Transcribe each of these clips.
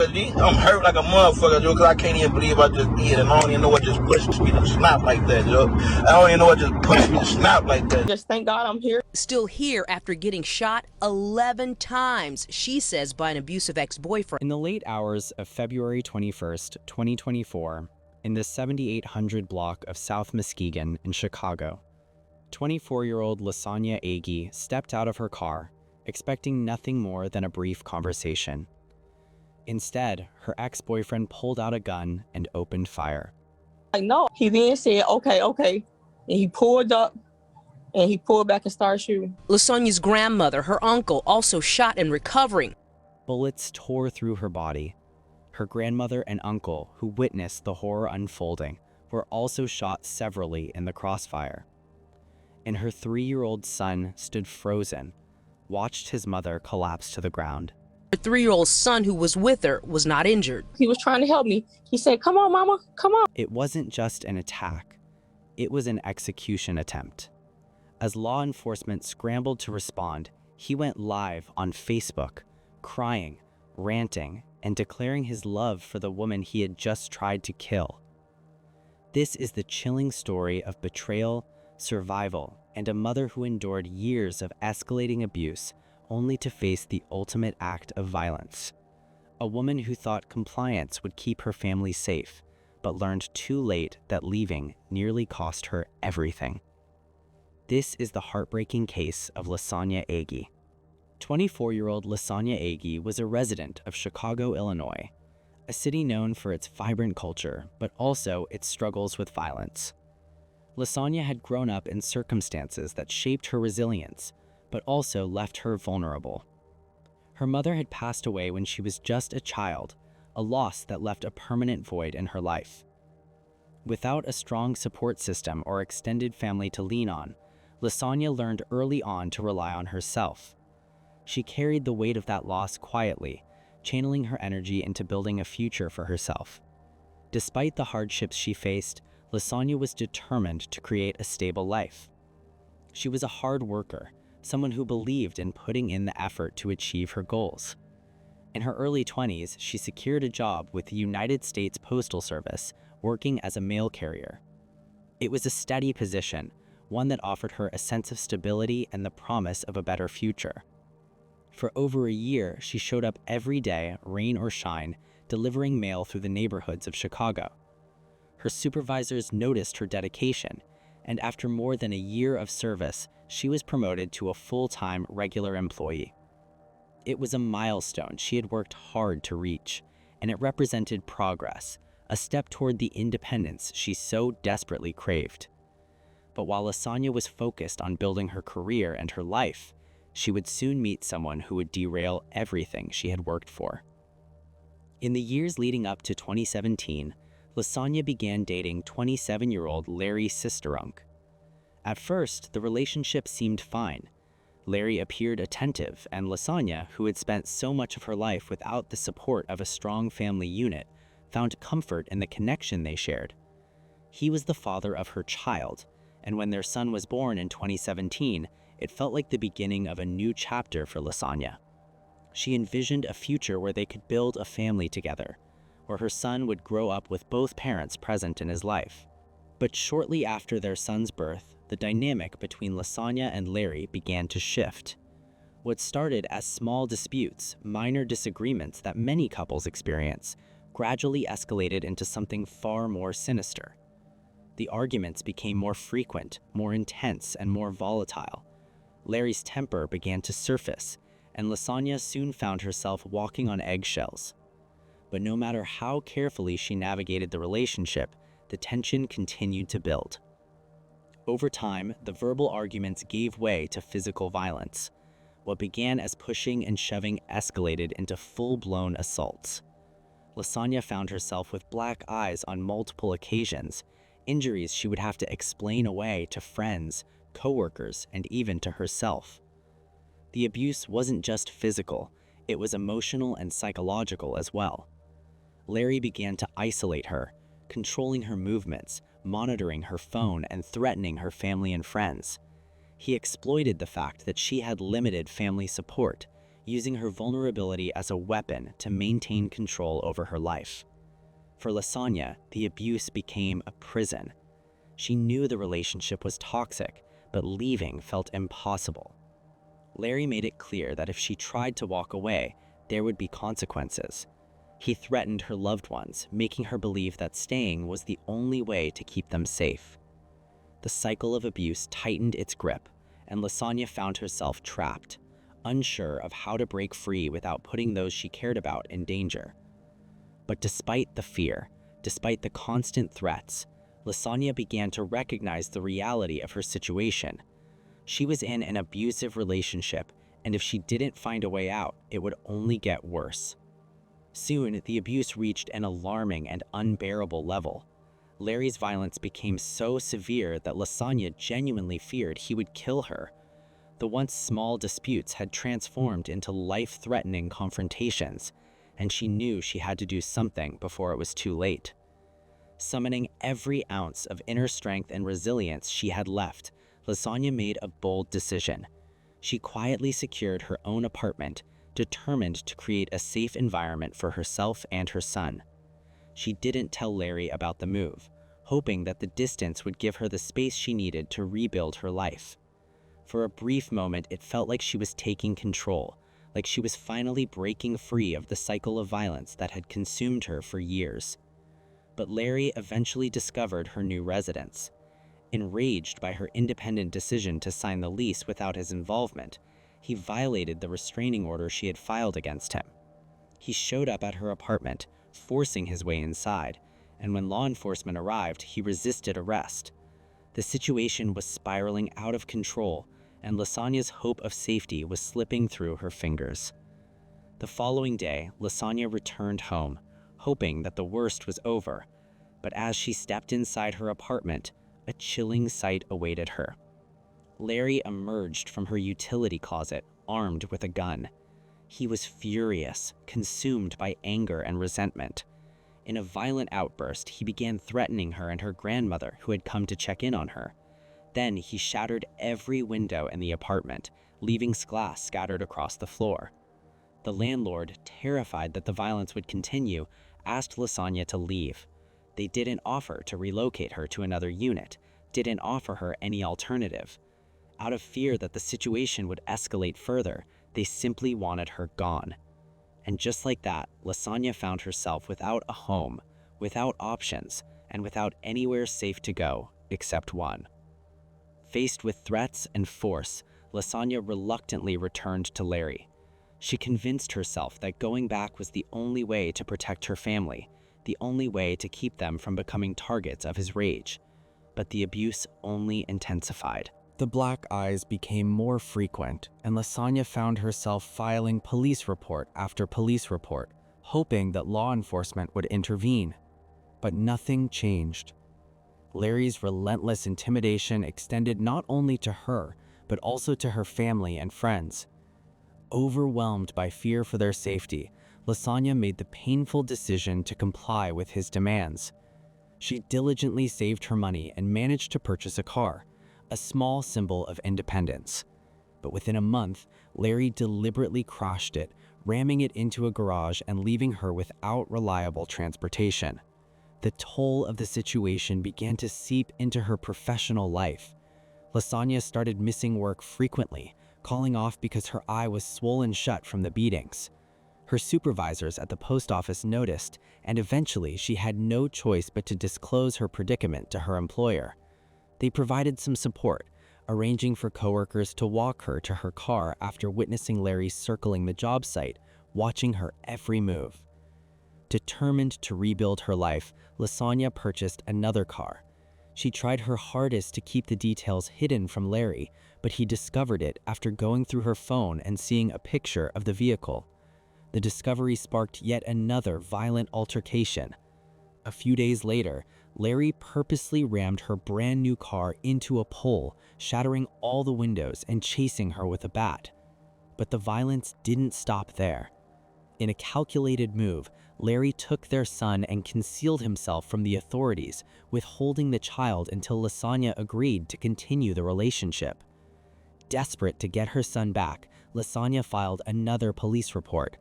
I'm hurt like a motherfucker, yo, because I can't even believe I just did, and I don't even know what just pushed me to snap like that, yo. I don't even know what just pushed me to snap like that. Just thank God I'm here. Still here after getting shot 11 times, she says, by an abusive ex-boyfriend. In the late hours of February 21st, 2024, in the 7800 block of South Muskegon in Chicago, 24-year-old Lasagna Agee stepped out of her car, expecting nothing more than a brief conversation. Instead, her ex-boyfriend pulled out a gun and opened fire. Like, no. He then said, okay. And he pulled up and he pulled back and started shooting. Lasagna's grandmother, her uncle, also shot and recovering. Bullets tore through her body. Her grandmother and uncle, who witnessed the horror unfolding, were also shot severally in the crossfire. And her 3-year-old son stood frozen, watched his mother collapse to the ground. Her 3-year-old son, who was with her, was not injured. He was trying to help me. He said, come on, mama, come on. It wasn't just an attack. It was an execution attempt. As law enforcement scrambled to respond, he went live on Facebook, crying, ranting, and declaring his love for the woman he had just tried to kill. This is the chilling story of betrayal, survival, and a mother who endured years of escalating abuse only to face the ultimate act of violence. A woman who thought compliance would keep her family safe, but learned too late that leaving nearly cost her everything. This is the heartbreaking case of Lasagna Agee. 24-year-old Lasagna Agee was a resident of Chicago, Illinois, a city known for its vibrant culture, but also its struggles with violence. Lasagna had grown up in circumstances that shaped her resilience, but also left her vulnerable. Her mother had passed away when she was just a child, a loss that left a permanent void in her life. Without a strong support system or extended family to lean on, Lasagna learned early on to rely on herself. She carried the weight of that loss quietly, channeling her energy into building a future for herself. Despite the hardships she faced, Lasagna was determined to create a stable life. She was a hard worker, someone who believed in putting in the effort to achieve her goals. In her early 20s, she secured a job with the United States Postal Service, working as a mail carrier. It was a steady position, one that offered her a sense of stability and the promise of a better future. For over a year, she showed up every day, rain or shine, delivering mail through the neighborhoods of Chicago. Her supervisors noticed her dedication, and after more than a year of service, she was promoted to a full-time regular employee. It was a milestone she had worked hard to reach, and it represented progress, a step toward the independence she so desperately craved. But while Lasagna was focused on building her career and her life, she would soon meet someone who would derail everything she had worked for. In the years leading up to 2017, Lasagna began dating 27-year-old Larry Sisterunk. At first, the relationship seemed fine. Larry appeared attentive, and Lasagna, who had spent so much of her life without the support of a strong family unit, found comfort in the connection they shared. He was the father of her child, and when their son was born in 2017, it felt like the beginning of a new chapter for Lasagna. She envisioned a future where they could build a family together, where her son would grow up with both parents present in his life. But shortly after their son's birth, the dynamic between Lasagna and Larry began to shift. What started as small disputes, minor disagreements that many couples experience, gradually escalated into something far more sinister. The arguments became more frequent, more intense, and more volatile. Larry's temper began to surface, and Lasagna soon found herself walking on eggshells. But no matter how carefully she navigated the relationship, the tension continued to build. Over time, the verbal arguments gave way to physical violence. What began as pushing and shoving escalated into full-blown assaults. Lasagna found herself with black eyes on multiple occasions, injuries she would have to explain away to friends, coworkers, and even to herself. The abuse wasn't just physical, it was emotional and psychological as well. Larry began to isolate her, controlling her movements, monitoring her phone, and threatening her family and friends. He exploited the fact that she had limited family support, using her vulnerability as a weapon to maintain control over her life. For Lasagna, the abuse became a prison. She knew the relationship was toxic, but leaving felt impossible. Larry made it clear that if she tried to walk away, there would be consequences. He threatened her loved ones, making her believe that staying was the only way to keep them safe. The cycle of abuse tightened its grip, and Lasagna found herself trapped, unsure of how to break free without putting those she cared about in danger. But despite the fear, despite the constant threats, Lasagna began to recognize the reality of her situation. She was in an abusive relationship, and if she didn't find a way out, it would only get worse. Soon, the abuse reached an alarming and unbearable level. Larry's violence became so severe that Lasagna genuinely feared he would kill her. The once small disputes had transformed into life-threatening confrontations, and she knew she had to do something before it was too late. Summoning every ounce of inner strength and resilience she had left, Lasagna made a bold decision. She quietly secured her own apartment, determined to create a safe environment for herself and her son. She didn't tell Larry about the move, hoping that the distance would give her the space she needed to rebuild her life. For a brief moment, it felt like she was taking control, like she was finally breaking free of the cycle of violence that had consumed her for years. But Larry eventually discovered her new residence. Enraged by her independent decision to sign the lease without his involvement, he violated the restraining order she had filed against him. He showed up at her apartment, forcing his way inside, and when law enforcement arrived, he resisted arrest. The situation was spiraling out of control, and Lasagna's hope of safety was slipping through her fingers. The following day, Lasagna returned home, hoping that the worst was over, but as she stepped inside her apartment, a chilling sight awaited her. Larry emerged from her utility closet, armed with a gun. He was furious, consumed by anger and resentment. In a violent outburst, he began threatening her and her grandmother, who had come to check in on her. Then he shattered every window in the apartment, leaving glass scattered across the floor. The landlord, terrified that the violence would continue, asked Lasagna to leave. They didn't offer to relocate her to another unit, didn't offer her any alternative. Out of fear that the situation would escalate further, they simply wanted her gone. And just like that, Lasagna found herself without a home, without options, and without anywhere safe to go, except one. Faced with threats and force, Lasagna reluctantly returned to Larry. She convinced herself that going back was the only way to protect her family, the only way to keep them from becoming targets of his rage. But the abuse only intensified. The black eyes became more frequent, and Lasagna found herself filing police report after police report, hoping that law enforcement would intervene. But nothing changed. Larry's relentless intimidation extended not only to her, but also to her family and friends. Overwhelmed by fear for their safety, Lasagna made the painful decision to comply with his demands. She diligently saved her money and managed to purchase a car, a small symbol of independence. But within a month, Larry deliberately crashed it, ramming it into a garage and leaving her without reliable transportation. The toll of the situation began to seep into her professional life. Lasagna started missing work frequently, calling off because her eye was swollen shut from the beatings. Her supervisors at the post office noticed, and eventually she had no choice but to disclose her predicament to her employer. They provided some support, arranging for coworkers to walk her to her car after witnessing Larry circling the job site, watching her every move. Determined to rebuild her life, Lasagna purchased another car. She tried her hardest to keep the details hidden from Larry, but he discovered it after going through her phone and seeing a picture of the vehicle. The discovery sparked yet another violent altercation. A few days later, Larry purposely rammed her brand new car into a pole, shattering all the windows and chasing her with a bat. But the violence didn't stop there. In a calculated move, Larry took their son and concealed himself from the authorities, withholding the child until Lasagna agreed to continue the relationship. Desperate to get her son back, Lasagna filed another police report,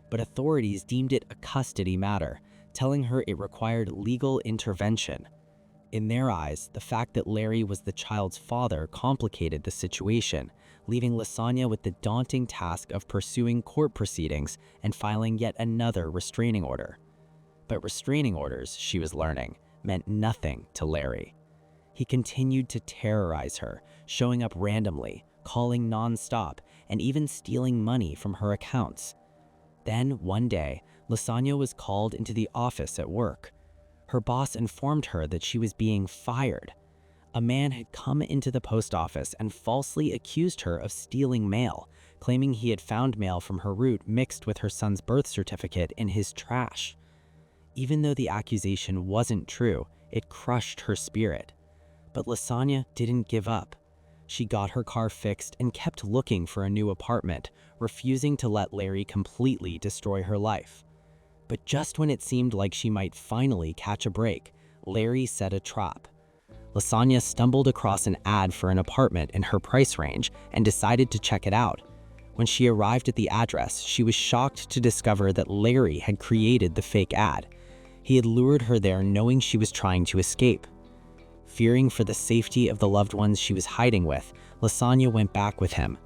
but authorities deemed it a custody matter, telling her it required legal intervention. In their eyes, the fact that Larry was the child's father complicated the situation, leaving Lasagna with the daunting task of pursuing court proceedings and filing yet another restraining order. But restraining orders, she was learning, meant nothing to Larry. He continued to terrorize her, showing up randomly, calling nonstop, and even stealing money from her accounts. Then, one day, Lasagna was called into the office at work. Her boss informed her that she was being fired. A man had come into the post office and falsely accused her of stealing mail, claiming he had found mail from her route mixed with her son's birth certificate in his trash. Even though the accusation wasn't true, it crushed her spirit. But Lasagna didn't give up. She got her car fixed and kept looking for a new apartment, refusing to let Larry completely destroy her life. But just when it seemed like she might finally catch a break, Larry set a trap. Lasagna stumbled across an ad for an apartment in her price range and decided to check it out. When she arrived at the address, she was shocked to discover that Larry had created the fake ad. He had lured her there knowing she was trying to escape. Fearing for the safety of the loved ones she was hiding with, Lasagna went back with him.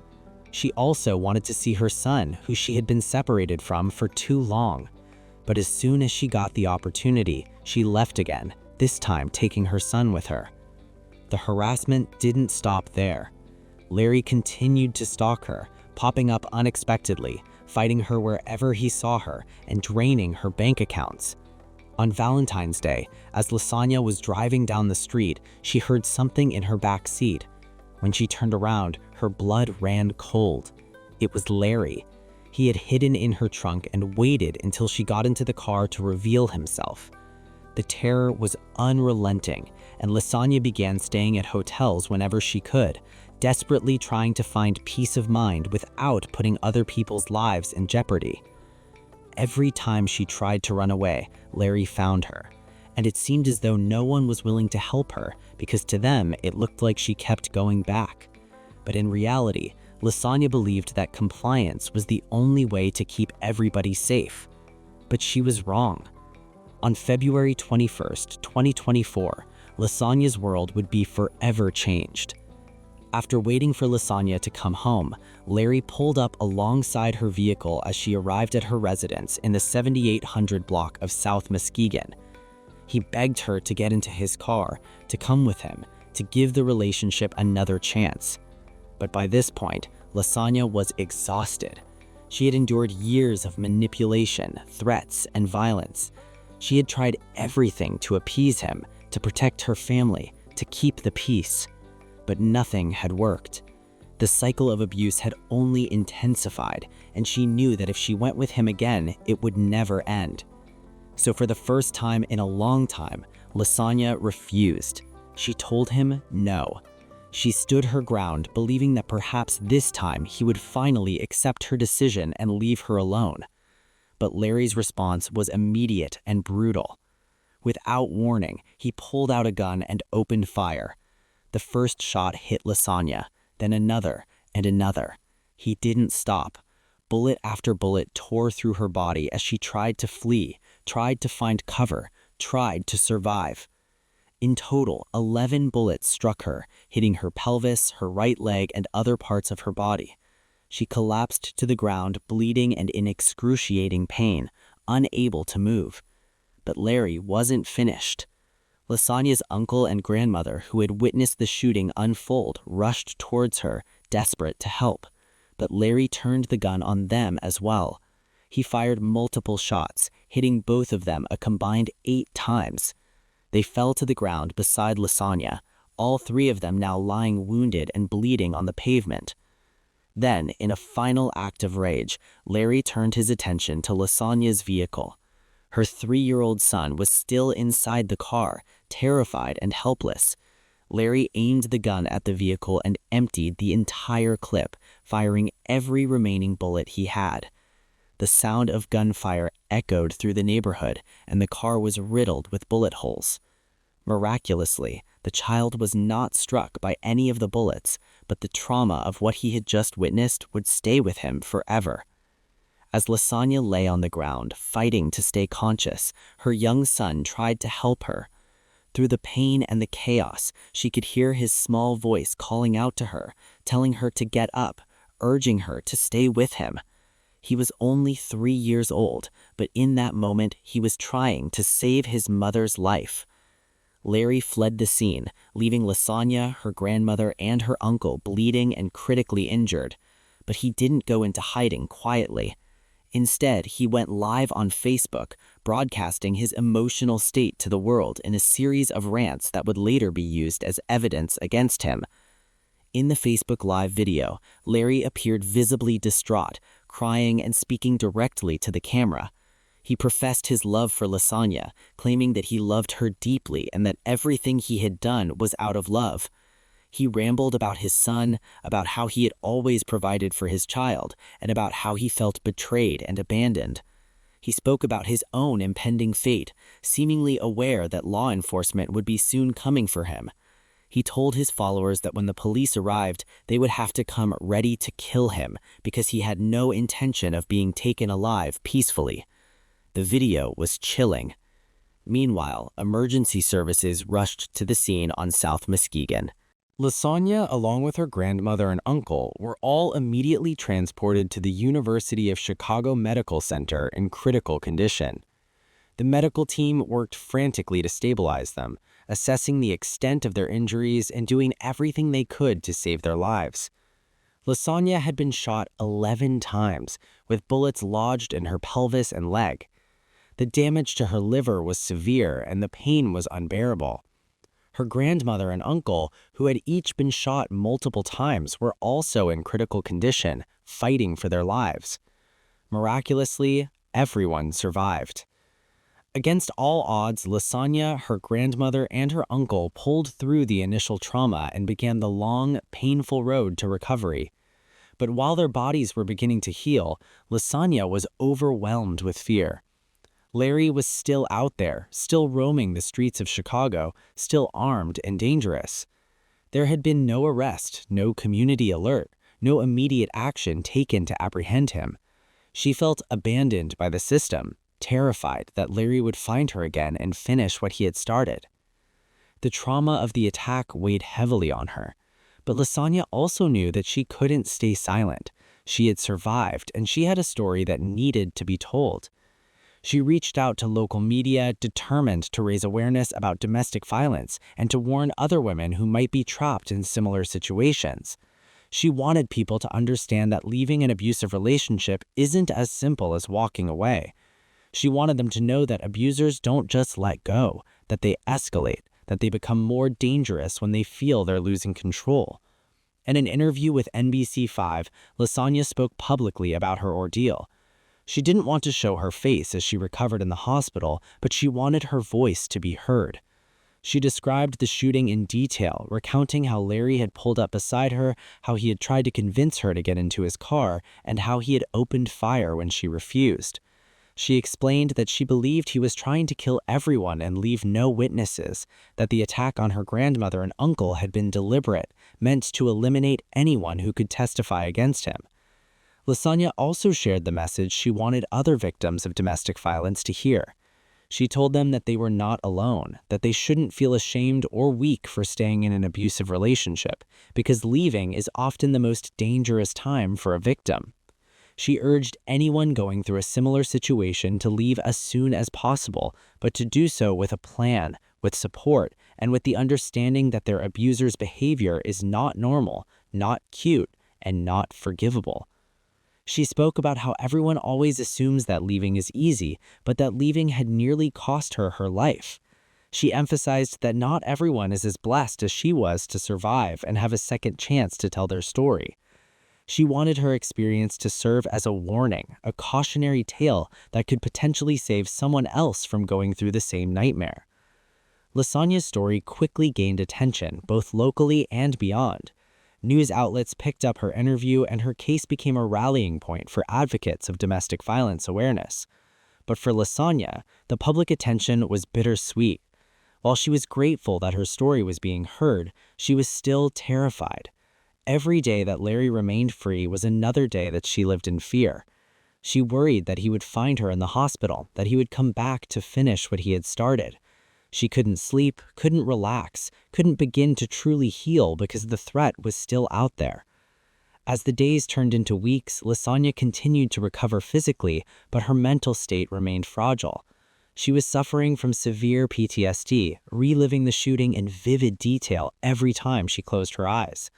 She also wanted to see her son, who she had been separated from for too long. But as soon as she got the opportunity, she left again, this time taking her son with her. The harassment didn't stop there. Larry continued to stalk her, popping up unexpectedly, fighting her wherever he saw her, and draining her bank accounts. On Valentine's Day, as Lasagna was driving down the street, she heard something in her back seat. When she turned around, her blood ran cold. It was Larry. He had hidden in her trunk and waited until she got into the car to reveal himself. The terror was unrelenting, and Lasagna began staying at hotels whenever she could, desperately trying to find peace of mind without putting other people's lives in jeopardy. Every time she tried to run away, Larry found her, and it seemed as though no one was willing to help her because to them it looked like she kept going back. But in reality, Lasagna believed that compliance was the only way to keep everybody safe. But she was wrong. On February 21st, 2024, Lasagna's world would be forever changed. After waiting for Lasagna to come home, Larry pulled up alongside her vehicle as she arrived at her residence in the 7800 block of South Muskegon. He begged her to get into his car, to come with him, to give the relationship another chance. But by this point, Lasagna was exhausted. She had endured years of manipulation, threats, and violence. She had tried everything to appease him, to protect her family, to keep the peace. But nothing had worked. The cycle of abuse had only intensified, and she knew that if she went with him again, it would never end. So for the first time in a long time, Lasagna refused. She told him no. She stood her ground, believing that perhaps this time he would finally accept her decision and leave her alone. But Larry's response was immediate and brutal. Without warning, he pulled out a gun and opened fire. The first shot hit Lasagna, then another and another. He didn't stop. Bullet after bullet tore through her body as she tried to flee, tried to find cover, tried to survive. In total, 11 bullets struck her, hitting her pelvis, her right leg, and other parts of her body. She collapsed to the ground, bleeding and in excruciating pain, unable to move. But Larry wasn't finished. Lasagna's uncle and grandmother, who had witnessed the shooting unfold, rushed towards her, desperate to help. But Larry turned the gun on them as well. He fired multiple shots, hitting both of them a combined 8 times. They fell to the ground beside Lasagna, all 3 of them now lying wounded and bleeding on the pavement. Then, in a final act of rage, Larry turned his attention to Lasagna's vehicle. Her 3-year-old son was still inside the car, terrified and helpless. Larry aimed the gun at the vehicle and emptied the entire clip, firing every remaining bullet he had. The sound of gunfire echoed through the neighborhood, and the car was riddled with bullet holes. Miraculously, The child was not struck by any of the bullets, but the trauma of what he had just witnessed would stay with him forever. As Lasagna lay on the ground, fighting to stay conscious, her young son tried to help her. Through the pain and the chaos, she could hear his small voice calling out to her, telling her to get up, urging her to stay with him. He was only 3 years old, but in that moment, he was trying to save his mother's life. Larry fled the scene, leaving Lasagna, her grandmother, and her uncle bleeding and critically injured. But he didn't go into hiding quietly. Instead, he went live on Facebook, broadcasting his emotional state to the world in a series of rants that would later be used as evidence against him. In the Facebook Live video, Larry appeared visibly distraught, crying and speaking directly to the camera. He professed his love for Lasagna, claiming that he loved her deeply and that everything he had done was out of love. He rambled about his son, about how he had always provided for his child, and about how he felt betrayed and abandoned. He spoke about his own impending fate, seemingly aware that law enforcement would be soon coming for him. He told his followers that when the police arrived, they would have to come ready to kill him because he had no intention of being taken alive peacefully. The video was chilling. Meanwhile, emergency services rushed to the scene on South Muskegon. Lasagna, along with her grandmother and uncle, were all immediately transported to the University of Chicago Medical Center in critical condition. The medical team worked frantically to stabilize them, assessing the extent of their injuries and doing everything they could to save their lives. Lasagna had been shot 11 times, with bullets lodged in her pelvis and leg. The damage to her liver was severe and the pain was unbearable. Her grandmother and uncle, who had each been shot multiple times, were also in critical condition, fighting for their lives. Miraculously, everyone survived. Against all odds, Lasagna, her grandmother, and her uncle pulled through the initial trauma and began the long, painful road to recovery. But while their bodies were beginning to heal, Lasagna was overwhelmed with fear. Larry was still out there, still roaming the streets of Chicago, still armed and dangerous. There had been no arrest, no community alert, no immediate action taken to apprehend him. She felt abandoned by the system, terrified that Larry would find her again and finish what he had started. The trauma of the attack weighed heavily on her, but Lasagna also knew that she couldn't stay silent. She had survived, and she had a story that needed to be told. She reached out to local media, determined to raise awareness about domestic violence and to warn other women who might be trapped in similar situations. She wanted people to understand that leaving an abusive relationship isn't as simple as walking away. She wanted them to know that abusers don't just let go, that they escalate, that they become more dangerous when they feel they're losing control. In an interview with NBC5, Lasagna spoke publicly about her ordeal. She didn't want to show her face as she recovered in the hospital, but she wanted her voice to be heard. She described the shooting in detail, recounting how Larry had pulled up beside her, how he had tried to convince her to get into his car, and how he had opened fire when she refused. She explained that she believed he was trying to kill everyone and leave no witnesses, that the attack on her grandmother and uncle had been deliberate, meant to eliminate anyone who could testify against him. Lasagna also shared the message she wanted other victims of domestic violence to hear. She told them that they were not alone, that they shouldn't feel ashamed or weak for staying in an abusive relationship, because leaving is often the most dangerous time for a victim. She urged anyone going through a similar situation to leave as soon as possible, but to do so with a plan, with support, and with the understanding that their abuser's behavior is not normal, not cute, and not forgivable. She spoke about how everyone always assumes that leaving is easy, but that leaving had nearly cost her her life. She emphasized that not everyone is as blessed as she was to survive and have a second chance to tell their story. She wanted her experience to serve as a warning, a cautionary tale that could potentially save someone else from going through the same nightmare. Lasagna's story quickly gained attention, both locally and beyond. News outlets picked up her interview, and her case became a rallying point for advocates of domestic violence awareness. But for Lasagna, the public attention was bittersweet. While she was grateful that her story was being heard, she was still terrified. Every day that Larry remained free was another day that she lived in fear. She worried that he would find her in the hospital, that he would come back to finish what he had started. She couldn't sleep, couldn't relax, couldn't begin to truly heal because the threat was still out there. As the days turned into weeks, Lasagna continued to recover physically, but her mental state remained fragile. She was suffering from severe PTSD, reliving the shooting in vivid detail every time she closed her eyes.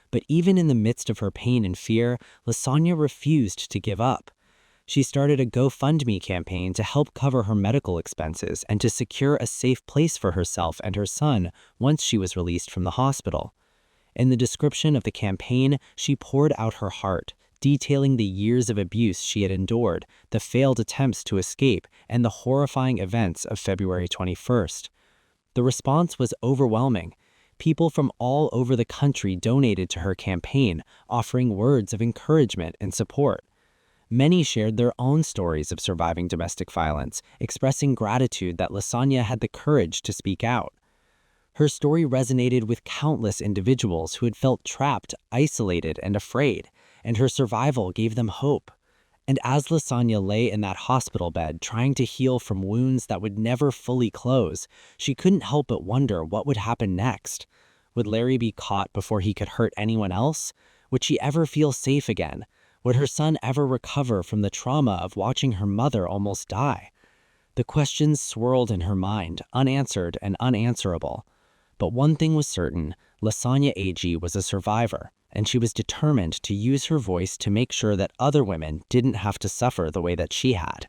But even in the midst of her pain and fear, Lasagna refused to give up. She started a GoFundMe campaign to help cover her medical expenses and to secure a safe place for herself and her son once she was released from the hospital. In the description of the campaign, she poured out her heart, detailing the years of abuse she had endured, the failed attempts to escape, and the horrifying events of February 21st. The response was overwhelming. People from all over the country donated to her campaign, offering words of encouragement and support. Many shared their own stories of surviving domestic violence, expressing gratitude that Lasagna had the courage to speak out. Her story resonated with countless individuals who had felt trapped, isolated, and afraid, and her survival gave them hope. And as Lasagna lay in that hospital bed trying to heal from wounds that would never fully close, she couldn't help but wonder what would happen next. Would Larry be caught before he could hurt anyone else? Would she ever feel safe again? Would her son ever recover from the trauma of watching her mother almost die? The questions swirled in her mind, unanswered and unanswerable. But one thing was certain, Lasagna AG was a survivor, and she was determined to use her voice to make sure that other women didn't have to suffer the way that she had.